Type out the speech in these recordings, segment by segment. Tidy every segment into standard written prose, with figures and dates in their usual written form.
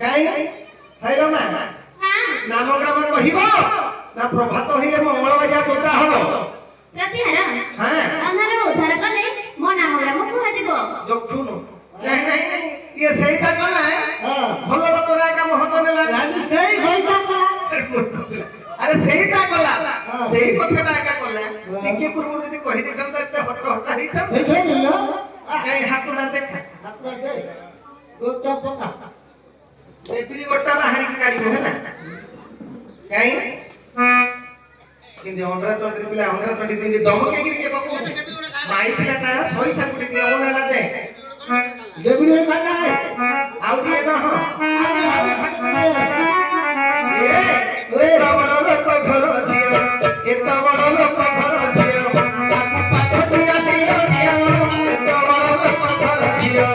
କାଇଁ ଖାଇଲ ନା ନାମଗ୍ରାମ କହିବ ନା ପ୍ରଭାତ ହଇଲେ ମଙ୍ଗଳବାରିଆ ବୋଦା ହବ ପ୍ରତିହାର ହଁ ଅନ୍ଧାରରୁ ଉଦ୍ଧାର କଲେ ମୋ ନାମଗ୍ରାମ କୁହାଯିବ ଯଖୁନ ନାଇଁ ନାଇଁ ଇଏ ସେଇଟା କଲା ଭଲ ଲୋକର କାମ ହତ ନେଲା ସେଇ ଘଣ୍ଟା ଆରେ ସେଇଟା କଲା ସେଇ କଥାଟା ଏକା କଲା ଟିକେ ପୂର୍ବରୁ ଯଦି କହି ଦେଇଥାନ୍ତା ଏତେ ହଟ ହଟା ହେଇଥାନ୍ତା କାଇଁ ହାତଟା ଦେଖା ଗୋଟା ପକା ଏତିକି ଗୋଟା ବାହାରିକି କାଢିବ ହେଲା କାଇଁ କିନ୍ତୁ ଅଣ୍ଡା ଚଣ୍ଡି ପିଲା ଅଣ୍ଡା ଚଣ୍ଡି ପିଲା ଦମକେଇକି କିଏ ପକଉଛି ମାଇ ପିଲାଟା ଶହେ ସାକୁଟି ପିଲା ଓଲା ଦେ ଦେବୁନି କାଟା ଆଉ ଟିକେ କହ ଏତ ବଡ଼ ଲୋକ ଘର ଝିଅ ଏତ ବଡ଼ ଲୋକ ଘର ଝିଅ ତାକୁ ପାଖଟିଆ ଦିଅ ଏତ ବଡ଼ ଲୋକ ଘର ଝିଅ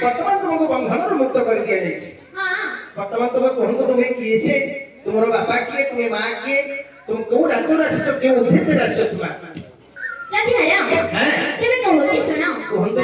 ବର୍ତ୍ତମାନ ତୁମକୁ ବନ୍ଧନରୁ ମୁକ୍ତ କରି ଦିଆଯାଇଛି ବର୍ତ୍ତମାନ ତୁମେ କୁହନ୍ତୁ ତୁମେ କିଏ ସେ ତୁମର ବାପା କିଏ ତୁମେ ମା କିଏ ତୁମେ କୋଉ ରାଜ୍ୟରୁ ଆସିଛ କେଉଁ ଉଦ୍ଦେଶ୍ୟରେ ଆସିଛ ତୁମା କୁହନ୍ତୁ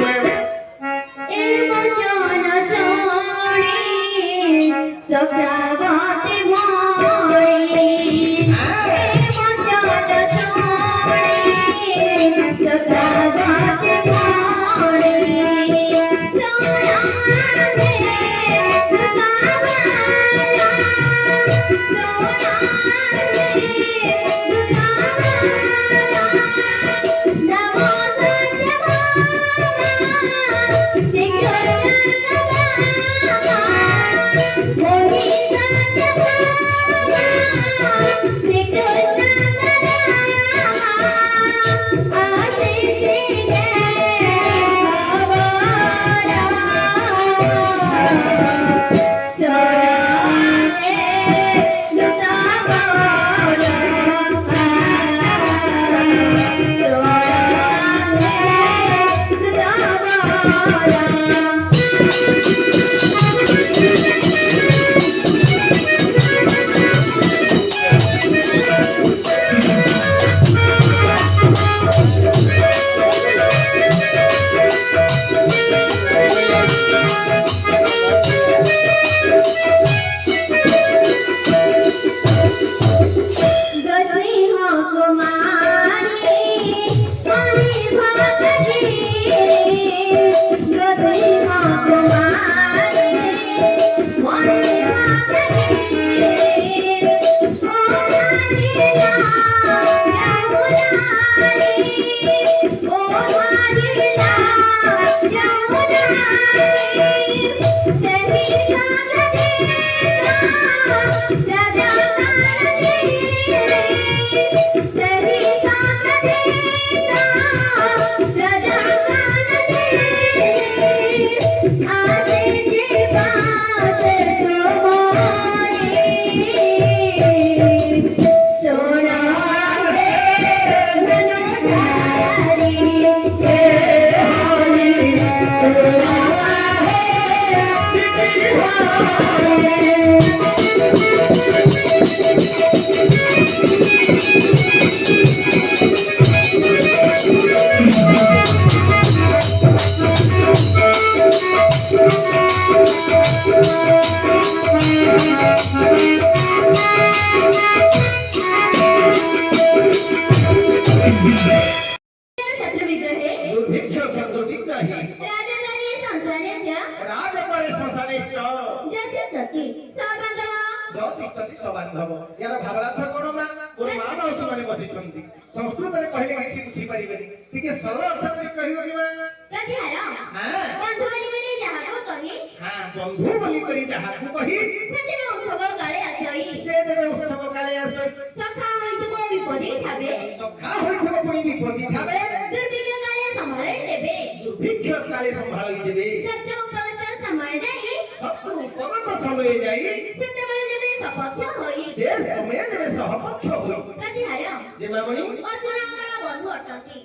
ସଂସ୍କୃତରେ କହିଲେ କିଛି ବୁଝିପାରିବେନି ଟିକେ ସରଳ ଅର୍ଥ କରି କହିବ କି ମା ପ୍ରତିହାର ହଁ ବନ୍ଧୁ ବୋଲିକରି ଯାହାକୁ କହି ହଁ ବନ୍ଧୁ ବୋଲି କରି ଯାହାକୁ କହି ସେଥିରେ ଉତ୍ସବ କାଳେ ଆସଇ ସେ ଦେବେ ଉତ୍ସବ କାଳେ ଆସେ ସଖା ହୋଇଥିବ ବିପଦୀ ଠାବେ ସଖା ହୋଇଥିବ ପୁଣି ବିପତ୍ତି ଠାବେ ଦୁର୍ଭିକ୍ଷ କାଳେ ସମ୍ଭାଳି ଦେବେ ଦୁର୍ଭିକ୍ଷ କାଳେ ସମ୍ଭାଳି ଦେବେ ଶତ୍ରୁ ଉପଗତ ସମୟ ଯାଇ ଶତ୍ରୁ ଉପଗତ ସମୟ ଯାଇ ସେତେବେଳେ ଯେବେ ସପକ୍ଷ ହୋଇ ସେ ସମୟ ଦେବେ ସହପକ୍ଷ ହୋଇ ପ୍ରତିହାର ଯେ ମାମଣି ଅର୍ଜୁନ ଆମର ବନ୍ଧୁ ଅଟନ୍ତି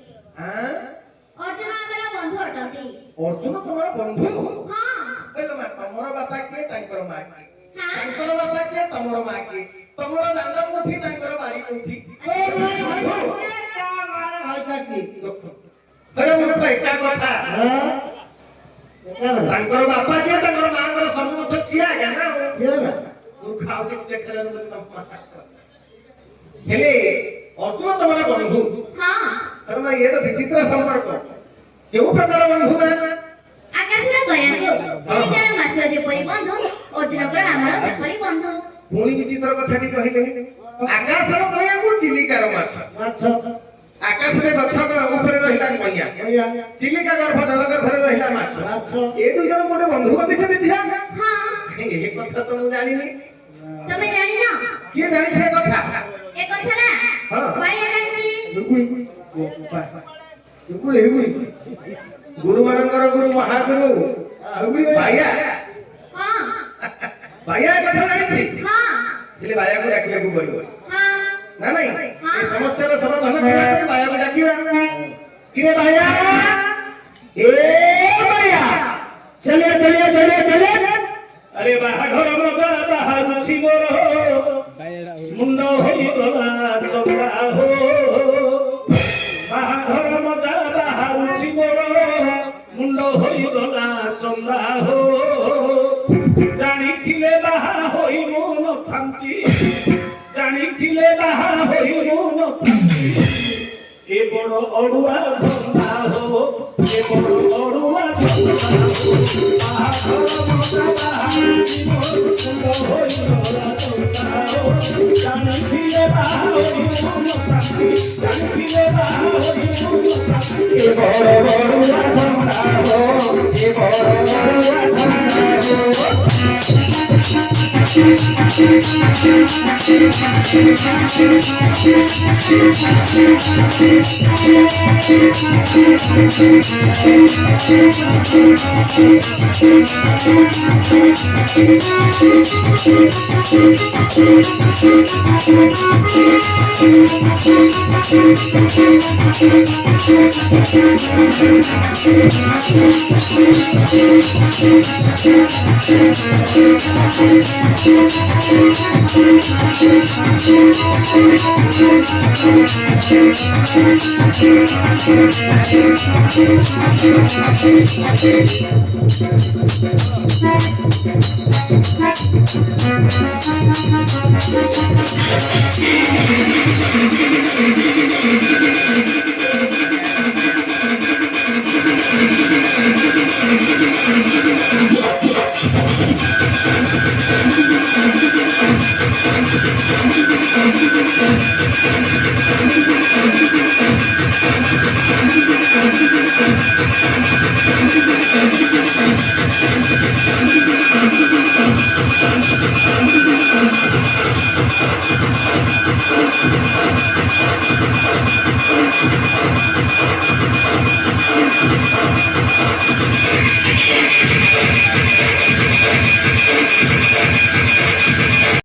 ଆଁ ଅର୍ଜୁନ ଆମର ବନ୍ଧୁ ଅଟନ୍ତି ଅର୍ଜୁନ ତମର ବନ୍ଧୁ ହଁ କହିଲ ମା ତମର ବାପା କିଏ ତାଙ୍କର ମା କିଏ ହଁ ତାଙ୍କର ବାପା କିଏ ତମର ମା କିଏ ତମର ଦାଣ୍ଡ କୋଉଠି ତାଙ୍କର ବାରି କୋଉଠି ଆରେ ମୋର ତ ଏକା କଥା ତାଙ୍କର ବାପା କିଏ ତାଙ୍କର ମାଙ୍କର ସବୁ କଥା ସିଏ ଆଜ୍ଞା ନା ମୁଁ ଖାଉଛି ଦେଖିଲା ହେଲେ ଅର୍ଜୁନ ତମର ବନ୍ଧୁ ହଁ କାରଣ ଇଏ ତ ବିଚିତ୍ର ସମ୍ପର୍କ କେଉଁ ପ୍ରକାର ବନ୍ଧୁ ନା ଆକାଶର ଗୟାକୁ ଚିଲିକାର ମାଛ ଯେପରି ବନ୍ଧୁ ଅର୍ଜୁନଙ୍କର ଆମର ସେପରି ବନ୍ଧୁ ପୁଣି ବିଚିତ୍ର କଥାଟି କହିଲେ ଆକାଶର କହିବାକୁ ଚିଲିକାର ମାଛ ଆକାଶରେ ଗଛ ଉପରେ ରହିଲା କନ୍ୟା ଚିଲିକା ଗର୍ଭ ଜଳ ଗର୍ଭରେ ରହିଲା ମାଛ ଏ ଦୁଇ ଜଣ ଗୋଟେ ବନ୍ଧୁ ବନ୍ଧିଛନ୍ତି ଝିଅ ହଁ ଏ କଥା ତ ମୁଁ ଜାଣିନି ତମେ ଜାଣିନ କିଏ ଜାଣିছে ଏ କଥା ଏ କଥାଟା ହଁ। ବାୟା ଜାଣିଛି ଗୁରୁ ମାନଙ୍କର ଗୁରୁ ମହାଗୁରୁ ବାୟା ହଁ ବାୟା ଏ କଥା ଜାଣିଛି ହଁ ହେଲେ ବାୟାକୁ ଡାକିବାକୁ ପଡିବ ହଁ ନା ନାଇଁ ଏ ସମସ୍ୟାର ସମାଧାନ କରିବା ପାଇଁ ବାୟାକୁ ଡାକିବା କିରେ ବାୟା ଏ ବାୟା ଚଲିए चलिए चलिए चलिए अरे बाहाघर मजा बाहारुछि मोर मुंड होइगला चंदा हो बाहाघर मजा बाहारुछि मोर मुंड होइगला चंदा हो जानिथिले बाहा होइमु नथांती जानिथिले बाहा होइमु नथांती ए बड़ अड़ुआ धंदा हो ए बड़ अड़ुआ धंदा हो बाहाघर मजा बाहारुछि मोर मुंड होइगला चंदा हो जानिथिले बाहा होइमु नथांती जानिथिले बाहा होइमु नथांती ए बड़ अड़ुआ धंदा हो ए बड़ अड़ुआ धंदा हो